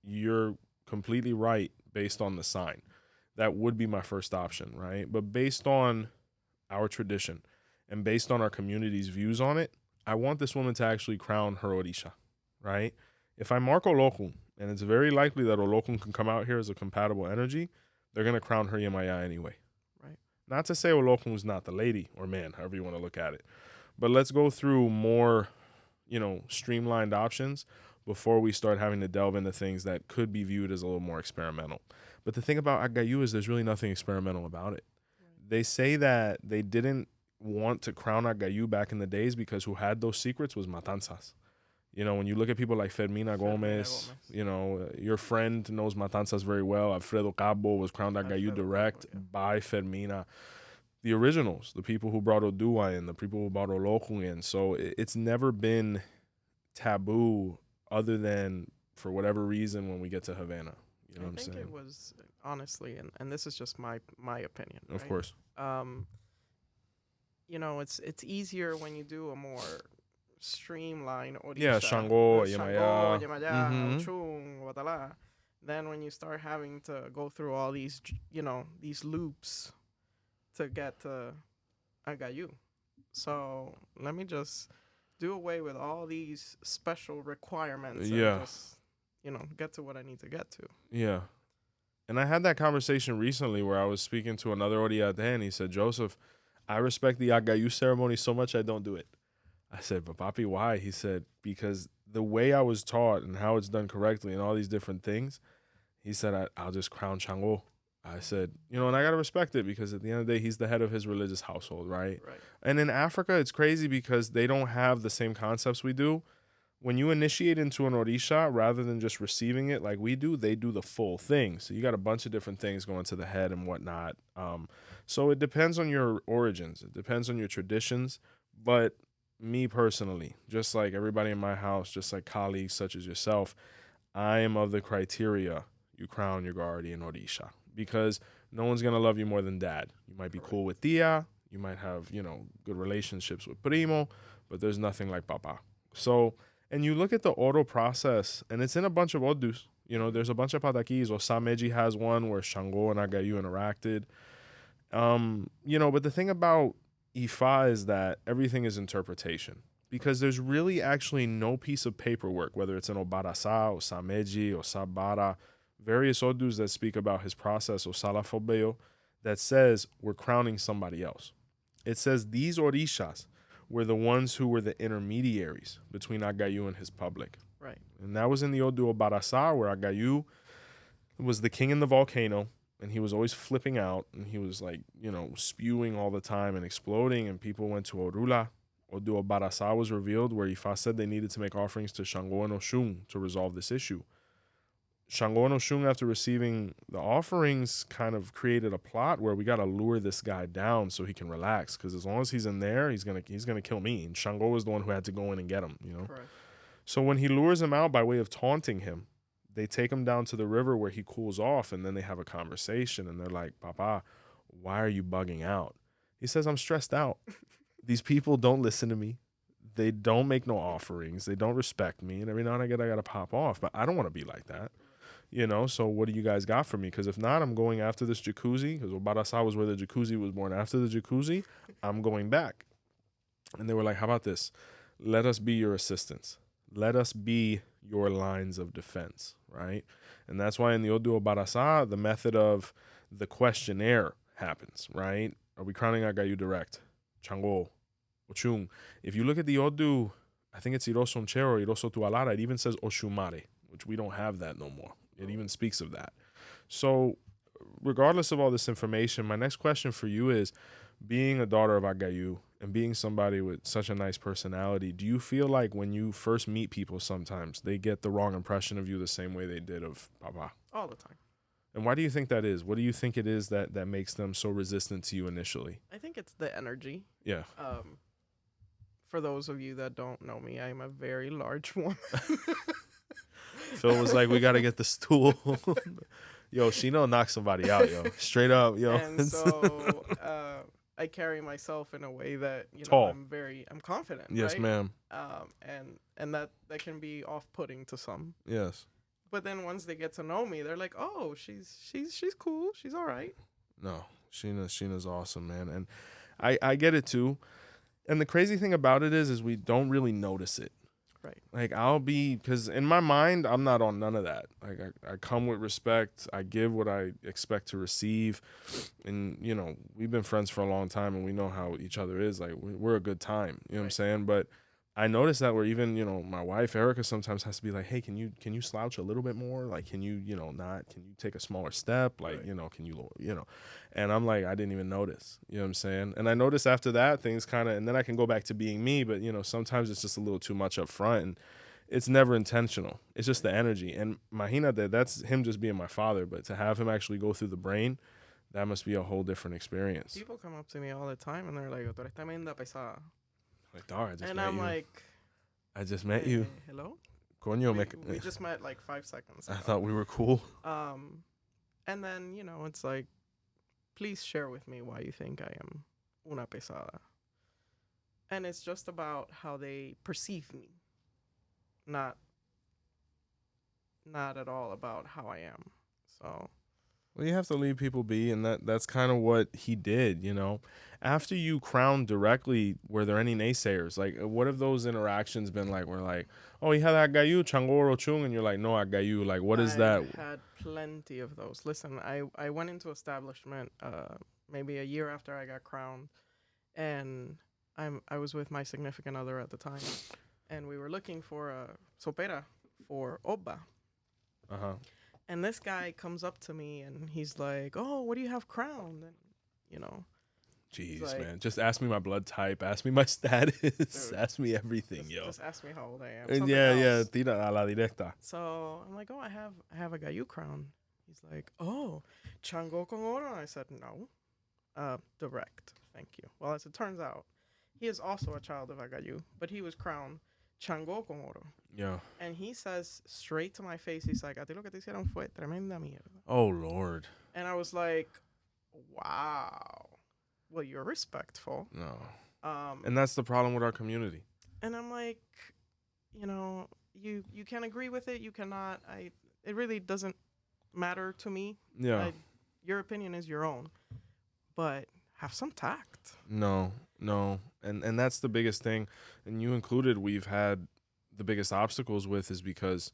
Speaker 1: you're completely right based on the sign. That would be my first option, right? But based on our tradition and based on our community's views on it, I want this woman to actually crown her Orisha, right? If I mark Olokun, and it's very likely that Olokun can come out here as a compatible energy, they're going to crown her Yemaya anyway.
Speaker 2: Right.
Speaker 1: Not to say Olokun's not the lady or man, however you want to look at it. But let's go through more, you know, streamlined options before we start having to delve into things that could be viewed as a little more experimental. But the thing about Agayu is there's really nothing experimental about it. Right. They say that they didn't want to crown Agayu back in the days because who had those secrets was Matanzas. You know, when you look at people like Fermina Gomez, you know, your friend knows Matanzas very well. 𝗃𝗏𝗃𝗏𝗃 was crowned Agayu direct by Fermina. The originals, the people who brought Oduwa in, the people who brought Olokun in. So it's never been taboo other than for whatever reason when we get to Havana. You know what I'm saying?
Speaker 2: I think it was, honestly, and this is just my opinion.
Speaker 1: Of
Speaker 2: right?
Speaker 1: course.
Speaker 2: You know, it's easier when you do a more streamlined Orisha.
Speaker 1: Yeah, Shango,
Speaker 2: Yemaya, Ochun, Obatala. Then when you start having to go through all these, you know, these loops to get to Agayu. So let me just do away with all these special requirements and just, you know, get to what I need to get to.
Speaker 1: Yeah. And I had that conversation recently where I was speaking to another 𝗃𝗏𝗃𝗏, and he said, Joseph, I respect the Agayu ceremony so much I don't do it. I said, but Papi, why? He said, because the way I was taught and how it's done correctly and all these different things, he said, I'll just crown Shango. I said, and I got to respect it because at the end of the day, he's the head of his religious household, right?
Speaker 2: Right.
Speaker 1: And in Africa, it's crazy because they don't have the same concepts we do. When you initiate into an Orisha, rather than just receiving it like we do, they do the full thing. So you got a bunch of different things going to the head and whatnot. So it depends on your origins. It depends on your traditions. But me personally, just like everybody in my house, just like colleagues such as yourself, I am of the criteria you crown your guardian Orisha because no one's going to love you more than dad. You might be cool with tia. You might have, good relationships with primo, but there's nothing like papa. So... And you look at the Oro process, and it's in a bunch of Odus. There's a bunch of patakis. Osameji has one where Shango and Agayu interacted. But the thing about Ifa is that everything is interpretation. Because there's really actually no piece of paperwork, whether it's an Obarasa, Osameji, Osabara, various Odus that speak about his process, 𝗃𝗶𝗱𝗲, that says we're crowning somebody else. It says these Orishas were the ones who were the intermediaries between Agayu and his public.
Speaker 2: Right.
Speaker 1: And that was in the Odu Obarasa, where Agayu was the king in the volcano, and he was always flipping out, and he was like, spewing all the time and exploding, and people went to Orula. Odu Obarasa was revealed, where Ifa said they needed to make offerings to Shango and Oshun to resolve this issue. Shango and Oshun, after receiving the offerings, kind of created a plot where we got to lure this guy down so he can relax. Because as long as he's in there, he's gonna kill me. And Shango was the one who had to go in and get him.
Speaker 2: Correct.
Speaker 1: So when he lures him out by way of taunting him, they take him down to the river where he cools off, and then they have a conversation. And they're like, "Papa, why are you bugging out?" He says, "I'm stressed out. These people don't listen to me. They don't make no offerings. They don't respect me. And every now and again, I got to pop off. But I don't want to be like that. So what do you guys got for me? Because if not, I'm going after this 𝘃𝗂𝗃𝗍, because Obarasa was where the 𝘃𝗂𝗃 was born. After the 𝘃𝗂𝗃, I'm going back." And they were like, "How about this? Let us be your assistants. Let us be your lines of defense," right? And that's why in the Odu Obarasa, the method of the questionnaire happens, right? Are we crowning Agayu direct? Chango, Ochung. If you look at the Odu, I think it's Iroso Nche or Iroso Tualara, it even says Oshumare, which we don't have that no more. It even speaks of that. So regardless of all this information, my next question for you is, being a daughter of Agayu and being somebody with such a nice personality, do you feel like when you first meet people sometimes they get the wrong impression of you the same way they did of Papa?
Speaker 2: All the time.
Speaker 1: And why do you think that is? What do you think it is that makes them so resistant to you initially?
Speaker 2: I think it's the energy.
Speaker 1: Yeah.
Speaker 2: For those of you that don't know me, I'm a very large woman.
Speaker 1: Phil was like, "We got to get the stool." Yo, Sheena will knock somebody out, yo. Straight up, yo.
Speaker 2: And so I carry myself in a way that,
Speaker 1: Tall.
Speaker 2: I'm confident.
Speaker 1: Yes,
Speaker 2: right?
Speaker 1: ma'am.
Speaker 2: And that can be off-putting to some.
Speaker 1: Yes.
Speaker 2: But then once they get to know me, they're like, "Oh, she's cool. She's all right."
Speaker 1: No, Sheena's awesome, man. And I get it too. And the crazy thing about it is we don't really notice it.
Speaker 2: Right.
Speaker 1: Like because in my mind, I'm not on none of that. Like I come with respect. I give what I expect to receive. And, we've been friends for a long time and we know how each other is. Like we're a good time. You know what I'm saying? But I noticed that where even, my wife, Erica, sometimes has to be like, "Hey, can you slouch a little bit more? Like, can you take a smaller step? Like,
Speaker 2: Right.
Speaker 1: can you, And I'm like, I didn't even notice, you know what I'm saying? And I noticed after that things and then I can go back to being me, but sometimes it's just a little too much up front and it's never intentional. It's just the energy. And Mahina, that's him just being my father, but to have him actually go through the brain, that must be a whole different experience.
Speaker 2: People come up to me all the time and they're like, "Tú eres tremenda pesada."
Speaker 1: Like, dog, I just
Speaker 2: and
Speaker 1: met
Speaker 2: I'm
Speaker 1: you.
Speaker 2: like,
Speaker 1: I just met you.
Speaker 2: Hello?
Speaker 1: Coño,
Speaker 2: We just met like 5 seconds
Speaker 1: I
Speaker 2: ago.
Speaker 1: thought we were cool.
Speaker 2: And then, it's like, please share with me why you think I am una pesada. And it's just about how they perceive me. Not at all about how I am. So
Speaker 1: Well, you have to leave people be, and that's kind of what he did, After you crowned directly, were there any naysayers? Like, what have those interactions been like? Where like, "Oh, he had Agayu, Changoro Chung," and you're like, "No, Agayu." Like, what is that?
Speaker 2: I had plenty of those. Listen, I went into establishment maybe a year after I got crowned, and I was with my significant other at the time, and we were looking for a sopera for Oba.
Speaker 1: Uh-huh.
Speaker 2: And this guy comes up to me and he's like, "Oh, what do you have crowned?" And you know,
Speaker 1: Jeez,
Speaker 2: like,
Speaker 1: man. Just ask me my blood type. Ask me my status.
Speaker 2: dude,
Speaker 1: ask me everything,
Speaker 2: just ask me how old I am.
Speaker 1: And
Speaker 2: Something
Speaker 1: yeah,
Speaker 2: else.
Speaker 1: tira a la directa.
Speaker 2: So I'm like, "Oh, I have a Agayu crown." He's like, "Oh, Chango con oro." I said, "No, direct, thank you." Well, as it turns out, he is also a child of Agayu, but he was crowned Chango con oro.
Speaker 1: Yeah.
Speaker 2: And he says straight to my face, he's like, "A ti lo que te hicieron fue tremenda mierda."
Speaker 1: Oh, Lord.
Speaker 2: And I was like, "Wow. Well, you're respectful."
Speaker 1: No.
Speaker 2: Um,
Speaker 1: And that's the problem with our community.
Speaker 2: and I'm like, you know, you can agree with it, you cannot. It really doesn't matter to me.
Speaker 1: Yeah.
Speaker 2: Your opinion is your own, but have some tact.
Speaker 1: No. And that's the biggest thing. And you included, we've had the biggest obstacles with is because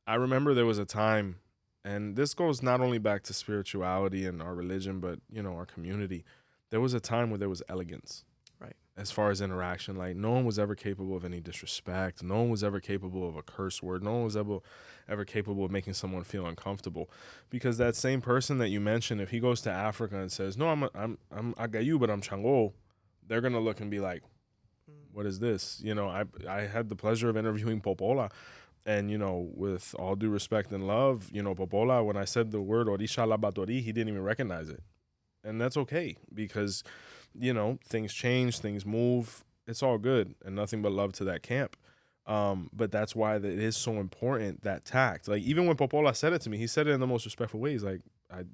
Speaker 1: I remember there was a time, and this goes not only back to spirituality and our religion, but, our community. There was a time where there was elegance.
Speaker 2: Right.
Speaker 1: As far as interaction, like no one was ever capable of any disrespect. No one was ever capable of a curse word. No one was ever capable of making someone feel uncomfortable, because that same person that you mentioned, if he goes to Africa and says, "No, I'm Agayu, but I'm Chango," they're gonna look and be like, "What is this?" I had the pleasure of interviewing 𝗃𝗶𝗸𝗲, and with all due respect and love, 𝗃𝗶𝗸𝗲, when I said the word Orisha 𝗃𝗶𝗶𝗶𝗲, he didn't even recognize it, and that's okay because. Things change, things move. It's all good, and nothing but love to that camp. But that's why it is so important, that tact. Like, even when 𝗃𝗶𝗸𝗲 said it to me, he said it in the most respectful ways. Like,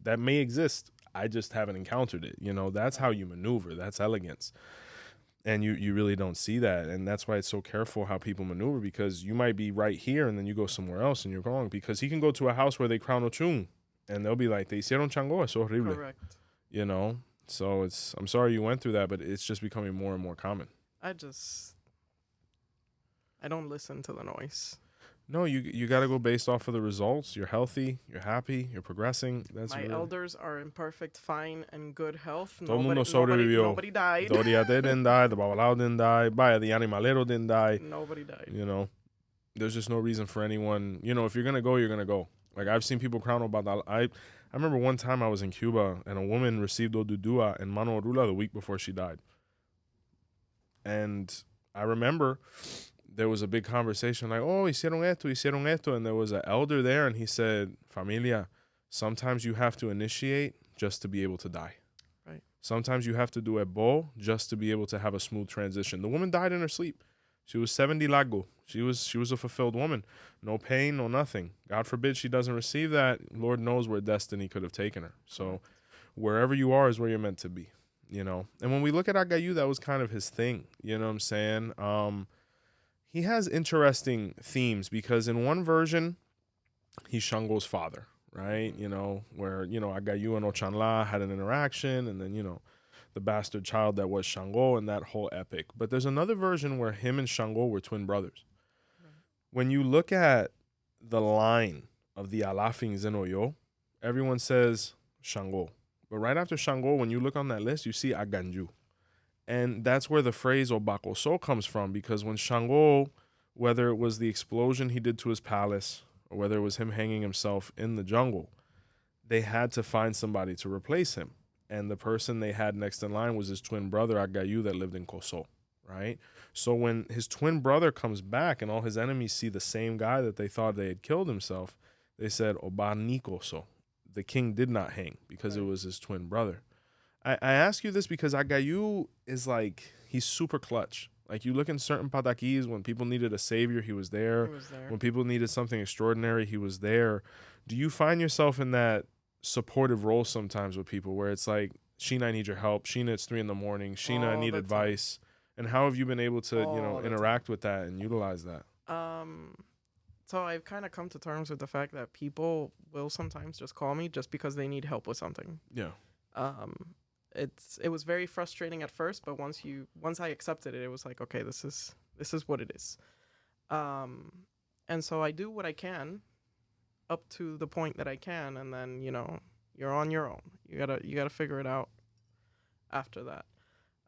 Speaker 1: that may exist. I just haven't encountered it. That's how you maneuver. That's elegance. And you really don't see that. And that's why it's so careful how people maneuver, because you might be right here and then you go somewhere else and you're wrong. Because he can go to a house where they crown Ochun and they'll be like, "Te hicieron chango, es horrible."
Speaker 2: Correct.
Speaker 1: So I'm sorry you went through that, but it's just becoming more and more common.
Speaker 2: I don't listen to the noise.
Speaker 1: No, you got to go based off of the results. You're healthy, you're happy, you're progressing. That's
Speaker 2: My elders are in perfect, fine, and good health.
Speaker 1: Todo mundo sobrevivió.
Speaker 2: Nobody died.
Speaker 1: 𝗃𝗏𝗏 didn't die. The 𝗃𝗏𝗏 didn't die. Vaya, the animalero didn't die.
Speaker 2: Nobody died.
Speaker 1: There's just no reason for anyone. If you're gonna go, you're gonna go. Like, I've seen people crown Obatala. I remember one time I was in Cuba and a woman received 𝗃𝗏𝗏 and Mano Orula the week before she died. And I remember there was a big conversation like, "Oh, hicieron esto." And there was an elder there and he said, "Familia, sometimes you have to initiate just to be able to die.
Speaker 2: Right.
Speaker 1: Sometimes you have to do 𝗃𝗏𝗏 just to be able to have a smooth transition." The woman died in her sleep. She was 70 largo. She was a fulfilled woman. No pain, no nothing. God forbid she doesn't receive that. Lord knows where destiny could have taken her. So wherever you are is where you're meant to be, And when we look at Agayu, that was kind of his thing. You know what I'm saying? He has interesting themes because in one version, he's Shango's father, right? Where, Agayu and Ochanla had an interaction, and then, the bastard child that was Shango and that whole epic. But there's another version where him and Shango were twin brothers. When you look at the line of the Alafin Zenoyo, everyone says Shango. But right after Shango, when you look on that list, you see Aganju. And that's where the phrase 𝗃𝗏𝗏𝗏 comes from, because when Shango, whether it was the explosion he did to his palace or whether it was him hanging himself in the jungle, they had to find somebody to replace him. And the person they had next in line was his twin brother, Agayu, that lived in 𝗀𝗏𝗏, right? So when his twin brother comes back and all his enemies see the same guy that they thought they had killed himself, they said, 𝗃𝗏𝗏𝗏. The king did not hang because it was his twin brother. I ask you this because Agayu is like, he's super clutch. Like, you look in certain patakis, when people needed a savior, he was there. When people needed something extraordinary, he was there. Do you find yourself in that supportive role sometimes with people where it's like, "Sheena, I need your help. Sheena, it's 3 a.m. Sheena, I need advice." And how have you been able to, interact with that and utilize that?
Speaker 2: So I've kind of come to terms with the fact that people will sometimes just call me just because they need help with something.
Speaker 1: Yeah.
Speaker 2: It was very frustrating at first, but once I accepted it, it was like, okay, this is what it is. And so I do what I can up to the point that I can, and then, you're on your own. You gotta figure it out after that.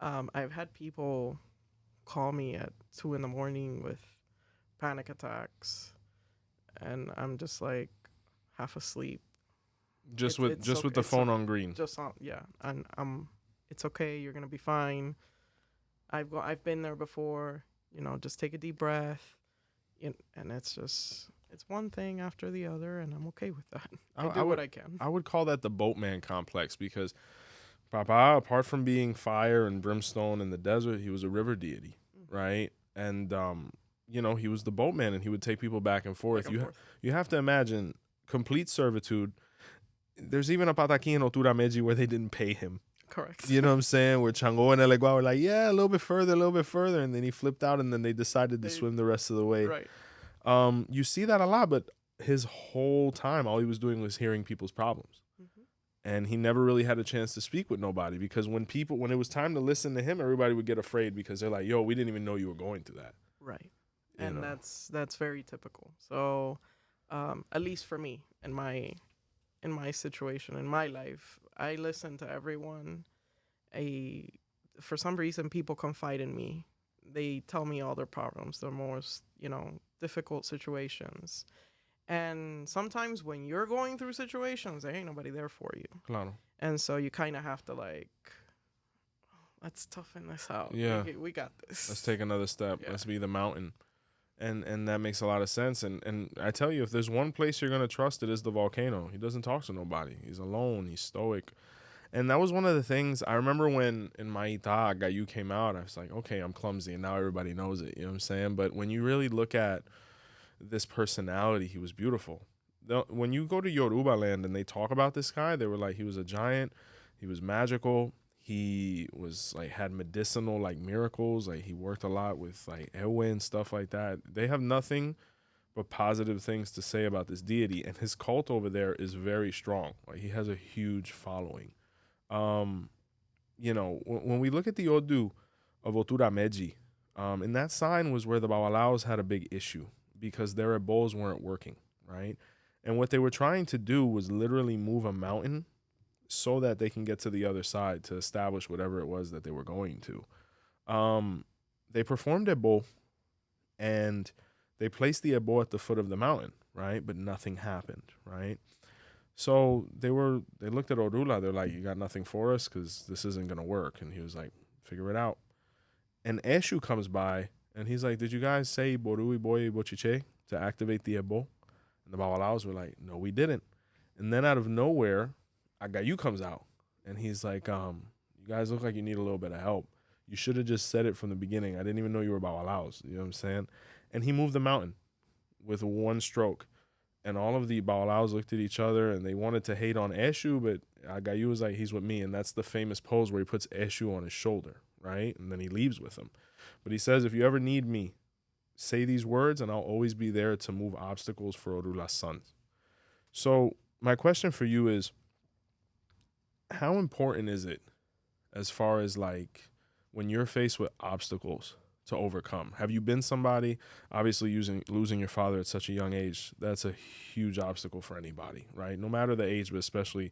Speaker 2: I've had people call me at 2 a.m. with panic attacks, and I'm just like, half asleep.
Speaker 1: Just with the phone on green.
Speaker 2: Just on, yeah, and it's okay. You're gonna be fine. I've been there before. You know, just take a deep breath, and it's one thing after the other, and I'm okay with that. I do what I can.
Speaker 1: I would call that the boatman complex, because Papa, apart from being fire and brimstone in the desert, he was a river deity, right? And you know, he was the boatman, and he would take people back and forth. You have to imagine complete servitude. There's even a pataki in 𝗃𝗶𝗍𝗁 where they didn't pay him.
Speaker 2: Correct.
Speaker 1: You know what I'm saying? Where 𝗀𝗲𝗿𝗏 and 𝗃𝗏 were like, yeah, a little bit further, and then he flipped out, and then they decided to swim the rest of the way.
Speaker 2: Right.
Speaker 1: You see that a lot, but his whole time, all he was doing was hearing people's problems. And he never really had a chance to speak with nobody, because when it was time to listen to him, everybody would get afraid, because they're like, yo, we didn't even know you were going through that.
Speaker 2: Right. And that's very typical. So at least for me, in my situation, in my life, I listen to everyone. For some reason, people confide in me. They tell me all their problems, their most, difficult situations. And sometimes when you're going through situations, there ain't nobody there for you.
Speaker 1: Claro.
Speaker 2: And so you kind of have to let's toughen this out.
Speaker 1: Yeah.
Speaker 2: We got this.
Speaker 1: Let's take another step.
Speaker 2: Yeah.
Speaker 1: Let's be the mountain. And that makes a lot of sense. And I tell you, if there's one place you're going to trust, it is the volcano. He doesn't talk to nobody. He's alone. He's stoic. And that was one of the things I remember when in my 𝗃𝗏𝗿𝗏 Agayu came out. I was like, okay, I'm clumsy, and now everybody knows it. You know what I'm saying? But when you really look at this personality, he was beautiful. When you go to Yoruba land and they talk about this guy, they were like, he was a giant. He was magical. He was had medicinal miracles. He worked a lot with 𝗿𝗏𝗹𝗁 and stuff like that. They have nothing but positive things to say about this deity, and his cult over there is very strong. He has a huge following. When we look at the Odu of 𝗃𝗏𝗿𝗏, and that sign was where the Babalaos had a big issue, because their 𝗏𝗍s weren't working, right? And what they were trying to do was literally move a mountain so that they can get to the other side to establish whatever it was that they were going to. They performed 𝗏𝗏, and they placed the 𝗏𝗏 at the foot of the mountain, right? But nothing happened, right? So they looked at Orula. They're like, you got nothing for us, because this isn't going to work. And he was like, figure it out. And 𝗍𝗏 comes by, and he's like, did you guys say Borui Boy Bochiche to activate the 𝗏𝗏? And the Babalaos were like, no, we didn't. And then out of nowhere, Agayu comes out, and he's like, you guys look like you need a little bit of help. You should have just said it from the beginning. I didn't even know you were Babalaos. You know what I'm saying? And he moved the mountain with one stroke. And all of the Babalaos looked at each other, and they wanted to hate on 𝗍𝗏, but Agayu was like, he's with me. And that's the famous pose where he puts 𝗍𝗏 on his shoulder, right? And then he leaves with him. But he says, if you ever need me, say these words, and I'll always be there to move obstacles for Orula's sons. So my question for you is, how important is it as far as when you're faced with obstacles to overcome? Have you been somebody, obviously losing your father at such a young age, that's a huge obstacle for anybody, right? No matter the age, but especially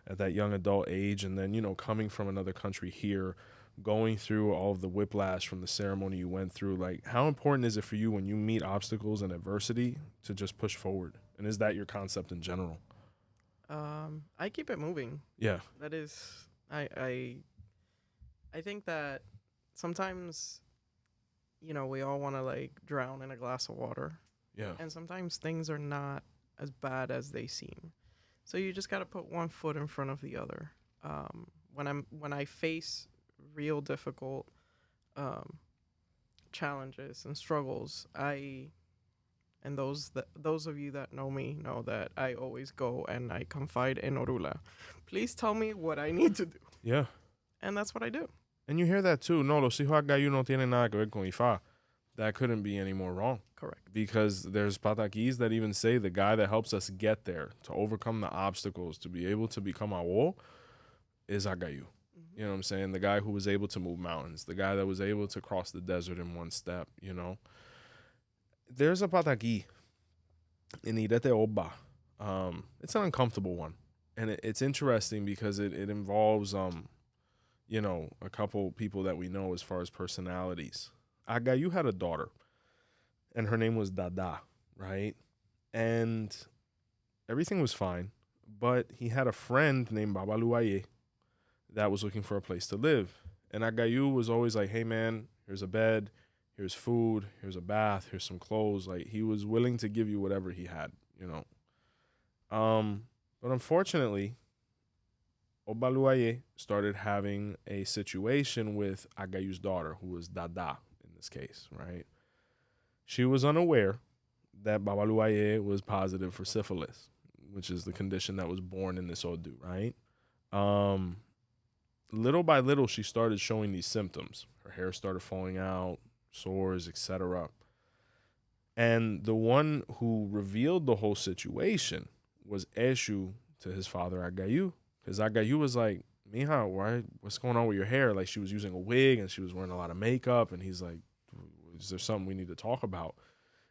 Speaker 1: at that young adult age. And then, coming from another country here, going through all of the whiplash from the ceremony you went through, how important is it for you when you meet obstacles and adversity to just push forward? And is that your concept in general?
Speaker 2: I keep it moving.
Speaker 1: Yeah.
Speaker 2: That is, I think that sometimes, we all want to drown in a glass of water.
Speaker 1: Yeah.
Speaker 2: And sometimes things are not as bad as they seem. So you just got to put one foot in front of the other. When I face real difficult challenges and struggles, and those of you that know me know that I always go and I confide in Orula. Please tell me what I need to do.
Speaker 1: Yeah.
Speaker 2: And that's what I do.
Speaker 1: And you hear that too. No, los hijos Agayu no tienen nada que ver con 𝗃𝗏𝗏. That couldn't be any more wrong.
Speaker 2: Correct.
Speaker 1: Because there's patakis that even say the guy that helps us get there, to overcome the obstacles, to be able to become 𝗏𝗏, is Agayu. You know what I'm saying? The guy who was able to move mountains, the guy that was able to cross the desert in one step, There's a pataki in 𝗃𝗏𝗹𝗁. It's an uncomfortable one. And it's interesting because it involves, a couple people that we know as far as personalities. Agayu had a daughter, and her name was 𝗃𝗏𝗿𝗏, right? And everything was fine, but he had a friend named 𝗹𝗶𝗸𝗶𝗍 that was looking for a place to live. And Agayu was always like, hey, man, here's a bed, here's food, here's a bath, here's some clothes. Like, he was willing to give you whatever he had, you know. But unfortunately, 𝗹𝗶𝗸𝗶𝗍 started having a situation with Agayu's daughter, who was 𝗲𝗍 in this case, right? She was unaware that 𝗹𝗶𝗸𝗶𝗍 was positive for syphilis, which is the condition that was born in this Odu, right? Little by little, she started showing these symptoms. Her hair started falling out, sores, etc. And the one who revealed the whole situation was 𝘃𝗶𝗱𝗏 to his father, Agayu. Because Agayu was like, Mija, what's going on with your hair? Like, she was using a wig and she was wearing a lot of makeup. And he's like, is there something we need to talk about?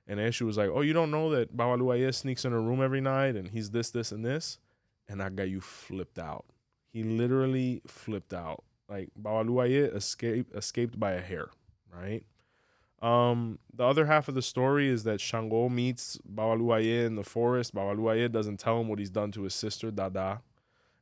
Speaker 1: And 𝘃𝗶𝗱𝗏 was like, oh, you don't know that 𝗹𝗶𝗸𝗶𝗍 sneaks in her room every night and he's this, this, and this? And Agayu flipped out. He literally flipped out. Like, 𝗹𝗶𝗸𝗶𝗍 escaped by a hair, right? The other half of the story is that Shango meets 𝗹𝗶𝗸𝗶𝗍 in the forest. 𝗹𝗶𝗸𝗶𝗍 doesn't tell him what he's done to his sister, 𝗲𝗍.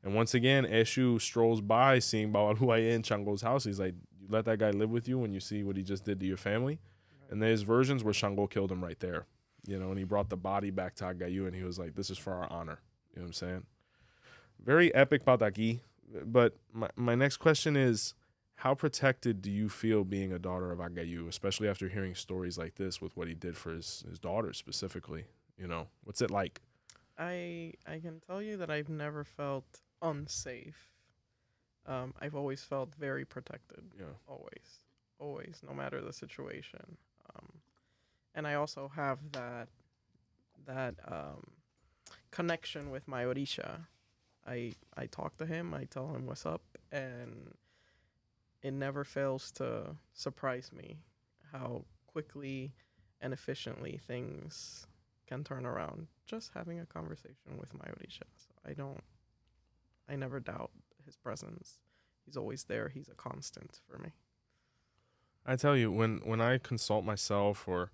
Speaker 1: And once again, 𝘃𝗶𝗱 strolls by seeing 𝗹𝗶𝗸𝗶𝗍 in Shango's house. He's like, you let that guy live with you when you see what he just did to your family? Right. And there's versions where Shango killed him right there, you know, and he brought the body back to Agayu and he was like, this is for our honor. You know what I'm saying? Very epic pataki. But my next question is, how protected do you feel being a daughter of Agayu, especially after hearing stories like this with what he did for his daughter specifically? You know, what's it like?
Speaker 2: I can tell you that I've never felt unsafe. I've always felt very protected. Yeah. Always, no matter the situation. And I also have that connection with my Orisha. I talk to him, I tell him what's up, and it never fails to surprise me how quickly and efficiently things can turn around just having a conversation with my Orisha. So I never doubt his presence. He's always there. He's a constant for me.
Speaker 1: I tell you, when I consult myself or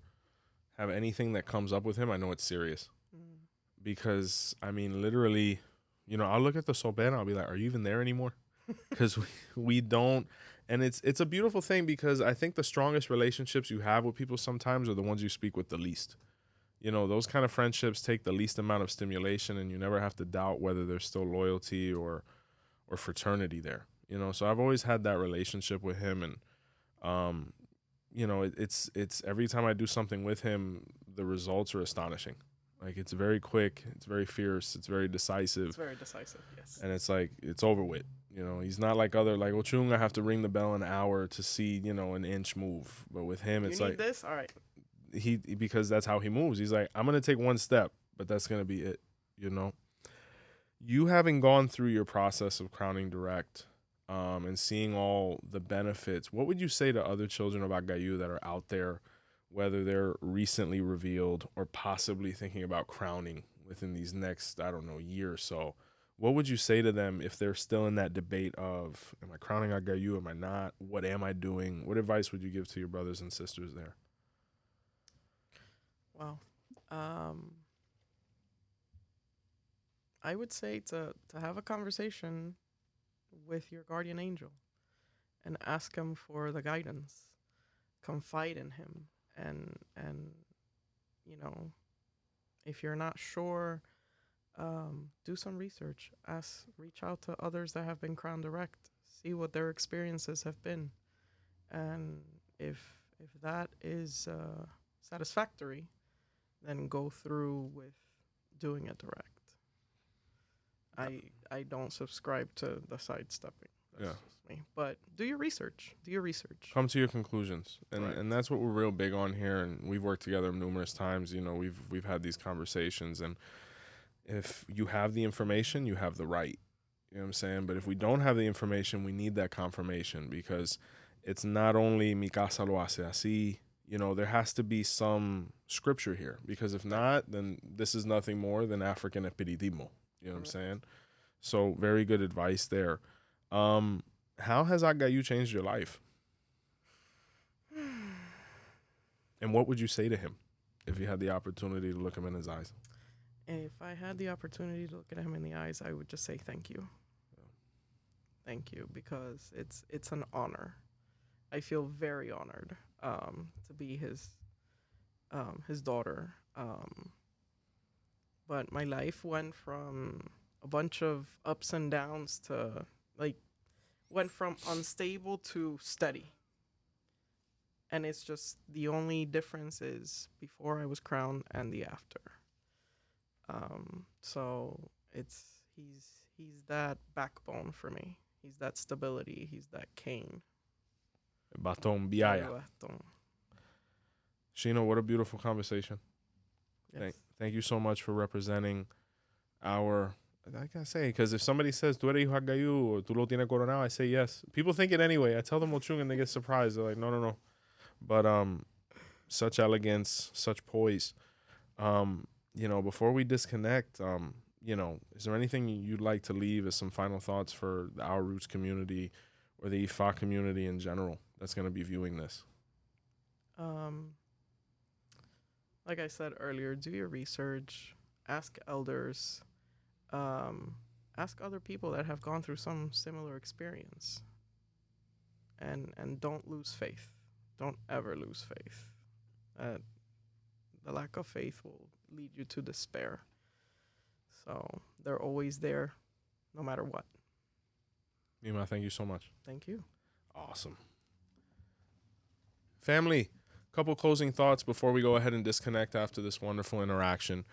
Speaker 1: have anything that comes up with him, I know it's serious. Because, I mean, literally, you know, I'll look at the 𝗃𝗶𝗱𝗏 and I'll be like, are you even there anymore? Because we don't. And it's a beautiful thing, because I think the strongest relationships you have with people sometimes are the ones you speak with the least. You know, those kind of friendships take the least amount of stimulation, and you never have to doubt whether there's still loyalty or fraternity there. You know, so I've always had that relationship with him, and you know, it's every time I do something with him, the results are astonishing. Like, it's very quick, it's very fierce, it's very decisive.
Speaker 2: It's very decisive, yes.
Speaker 1: And it's like, it's over with. You know, he's not like other, like Ochung, I have to ring the bell an hour to see, you know, an inch move. But with him, it's like,
Speaker 2: you need this? All right.
Speaker 1: Because that's how he moves. He's like, I'm going to take one step, but that's going to be it, you know? You having gone through your process of crowning direct and seeing all the benefits, what would you say to other children of Agayu that are out there, whether they're recently revealed or possibly thinking about crowning within these next, I don't know, year or so? What would you say to them if they're still in that debate of, am I crowning Agayu, am I not? What am I doing? What advice would you give to your brothers and sisters there?
Speaker 2: Wow. I would say to have a conversation with your guardian angel and ask him for the guidance. Confide in him, and you know, if you're not sure, do some research. Reach out to others that have been crowned direct. See what their experiences have been, and if that is satisfactory, then go through with doing it direct. I don't subscribe to the sidestepping. That's just me. But do your research. Come
Speaker 1: to your conclusions. And that's what we're real big on here, and we've worked together numerous times. You know, we've had these conversations, and if you have the information, you have the right. You know what I'm saying? But if we don't have the information, we need that confirmation, because it's not only mi casa lo hace así. You know, there has to be some scripture here, because if not, then this is nothing more than African espiritismo. You know what I'm saying? So very good advice there. How has Agayu changed your life? And what would you say to him if you had the opportunity to look him in his eyes?
Speaker 2: If I had the opportunity to look at him in the eyes, I would just say thank you. Thank you, because it's an honor. I feel very honored to be his daughter. But my life went from a bunch of ups and downs to went from unstable to steady. And it's just the only difference is before I was crowned and the after. So he's that backbone for me. He's that stability. He's that cane.
Speaker 1: Baton biaya. Sheena, what a beautiful conversation.
Speaker 2: Yes.
Speaker 1: Thank you so much for representing our, I gotta say, because if somebody says, "Tu eres hijo Agayu," or "Tu lo tienes coronado," I say yes. People think it anyway. I tell them Ochung and they get surprised. They're like, no. But such elegance, such poise. Before we disconnect, is there anything you'd like to leave as some final thoughts for our Roots community or the Ifa community in general that's going to be viewing this?
Speaker 2: Like I said earlier, do your research, ask elders, ask other people that have gone through some similar experience, and don't lose faith. Don't ever lose faith. The lack of faith will lead you to despair. So they're always there, no matter what.
Speaker 1: Mima, thank you so much.
Speaker 2: Thank you.
Speaker 1: Awesome. Family, couple closing thoughts before we go ahead and disconnect after this wonderful interaction.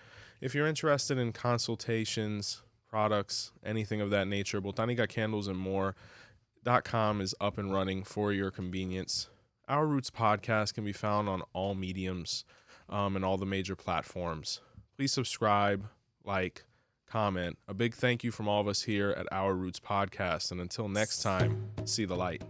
Speaker 1: If you're interested in consultations, products, anything of that nature, Botánica Candles and more.com is up and running for your convenience. Our Roots podcast can be found on all mediums and all the major platforms. Please subscribe, like, comment. A big thank you from all of us here at Our Roots podcast. And until next time, see the light.